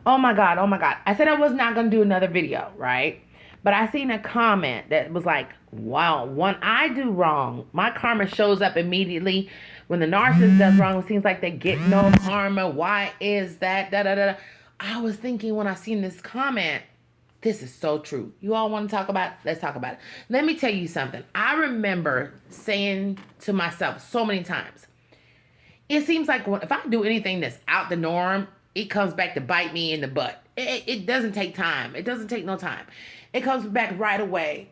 Oh my God, oh my God. I said I was not going to do another video, right? But I seen a comment that was like, wow, when I do wrong, my karma shows up immediately. When the narcissist does wrong, it seems like they get no karma. Why is that? Da, da, da, da. I was thinking when I seen this comment, this is so true. You all want to talk about it? Let's talk about it. Let me tell you something. I remember saying to myself so many times, it seems like if I do anything that's out the norm, it comes back to bite me in the butt. It doesn't take time. It doesn't take no time. It comes back right away.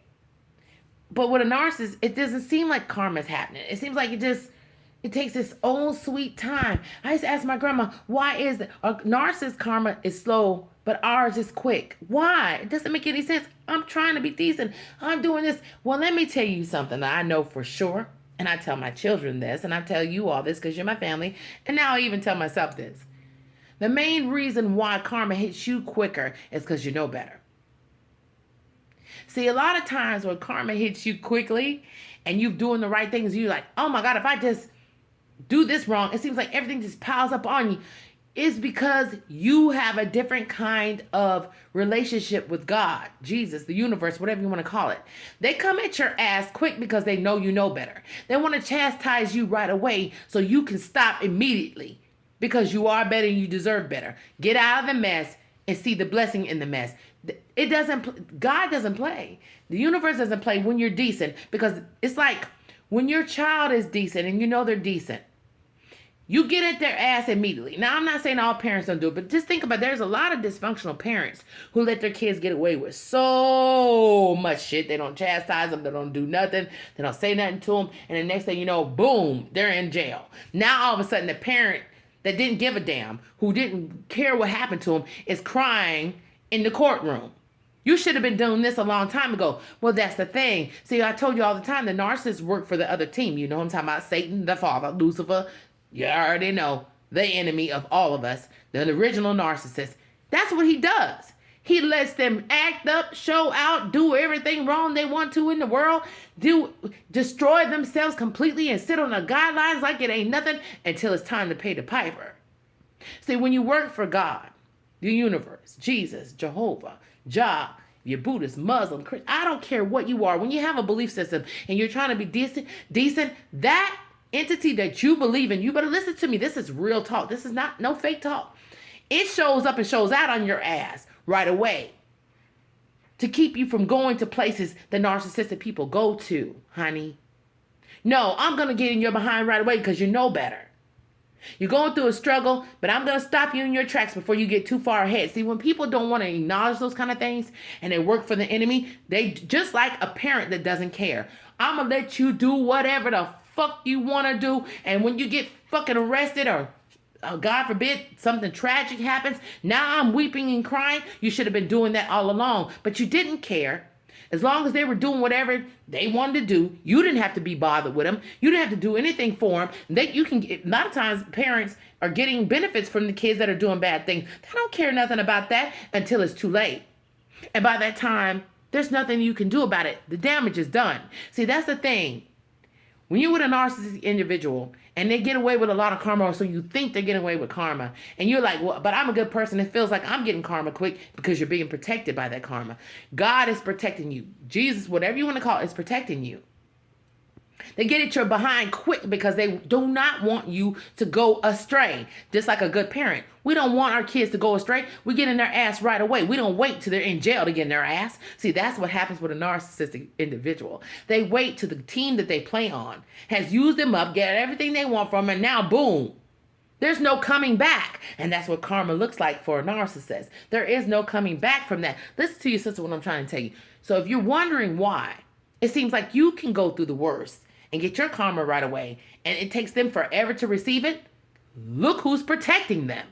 But with a narcissist, it doesn't seem like karma's happening. It seems like it takes its own sweet time. I used to ask my grandma, why is it a narcissist karma is slow, but ours is quick? Why? It doesn't make any sense. I'm trying to be decent. I'm doing this. Well, let me tell you something that I know for sure. And I tell my children this, and I tell you all this because you're my family. And now I even tell myself this. The main reason why karma hits you quicker is because you know better. See, a lot of times when karma hits you quickly and you're doing the right things, you're like, oh my God, if I just do this wrong, it seems like everything just piles up on you. It's because you have a different kind of relationship with God, Jesus, the universe, whatever you want to call it. They come at your ass quick because they know you know better. They want to chastise you right away so you can stop immediately because you are better and you deserve better. Get out of the mess and see the blessing in the mess. God doesn't play. The universe doesn't play when you're decent, because it's like when your child is decent and you know they're decent, you get at their ass immediately. Now, I'm not saying all parents don't do it, but just think about it. There's a lot of dysfunctional parents who let their kids get away with so much shit. They don't chastise them. They don't do nothing. They don't say nothing to them. And the next thing you know, boom, they're in jail. Now, all of a sudden, the parent that didn't give a damn, who didn't care what happened to him, is crying in the courtroom. You should have been doing this a long time ago. Well, that's the thing. See, I told you all the time, the narcissists work for the other team. You know what I'm talking about? Satan, the father, Lucifer. You already know, the enemy of all of us, the original narcissist. That's what he does. He lets them act up, show out, do everything wrong they want to in the world, destroy themselves completely and sit on the guidelines like it ain't nothing until it's time to pay the piper. See, when you work for God, the universe, Jesus, Jehovah, Jah, you're Buddhist, Muslim, Christian, I don't care what you are. When you have a belief system and you're trying to be decent, that entity that you believe in, you better listen to me. This is real talk. This is not no fake talk. It shows up and shows out on your ass right away to keep you from going to places that narcissistic people go to, honey. No, I'm going to get in your behind right away because you know better. You're going through a struggle, but I'm going to stop you in your tracks before you get too far ahead. See, when people don't want to acknowledge those kind of things and they work for the enemy, they just like a parent that doesn't care. I'm going to let you do whatever the fuck you want to do. And when you get fucking arrested or God forbid, something tragic happens, now I'm weeping and crying. You should have been doing that all along, but you didn't care. As long as they were doing whatever they wanted to do, you didn't have to be bothered with them. You didn't have to do anything for them. A lot of times parents are getting benefits from the kids that are doing bad things. They don't care nothing about that until it's too late. And by that time, there's nothing you can do about it. The damage is done. See, that's the thing. When you're with a narcissistic individual and they get away with a lot of karma, or so you think they're getting away with karma, and you're like, well, but I'm a good person. It feels like I'm getting karma quick because you're being protected by that karma. God is protecting you. Jesus, whatever you want to call it, is protecting you. They get at your behind quick because they do not want you to go astray. Just like a good parent. We don't want our kids to go astray. We get in their ass right away. We don't wait till they're in jail to get in their ass. See, that's what happens with a narcissistic individual. They wait till the team that they play on has used them up, get everything they want from them, and now boom. There's no coming back. And that's what karma looks like for a narcissist. There is no coming back from that. Listen to your sister, what I'm trying to tell you. So if you're wondering why, it seems like you can go through the worst and get your karma right away, and it takes them forever to receive it, look who's protecting them.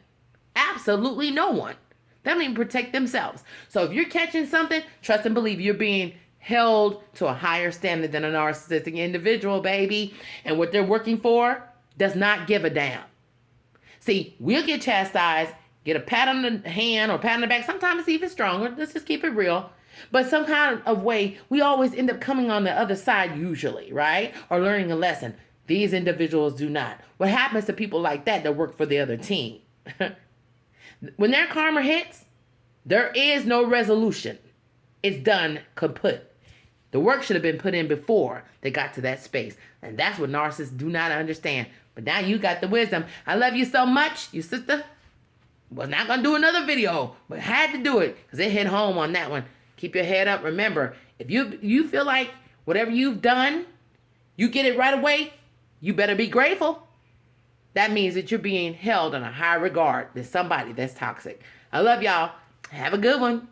Absolutely no one. They don't even protect themselves. So if you're catching something, trust and believe you're being held to a higher standard than a narcissistic individual, baby. And what they're working for does not give a damn. See, we'll get chastised, get a pat on the hand or pat on the back. Sometimes it's even stronger. Let's just keep it real. But some kind of way, we always end up coming on the other side usually, right? Or learning a lesson. These individuals do not. What happens to people like that work for the other team? When their karma hits, there is no resolution. It's done kaput. The work should have been put in before they got to that space. And that's what narcissists do not understand. But now you got the wisdom. I love you so much, you sister. Was not going to do another video, but had to do it because it hit home on that one. Keep your head up. Remember, if you feel like whatever you've done, you get it right away, you better be grateful. That means that you're being held in a high regard than somebody that's toxic. I love y'all. Have a good one.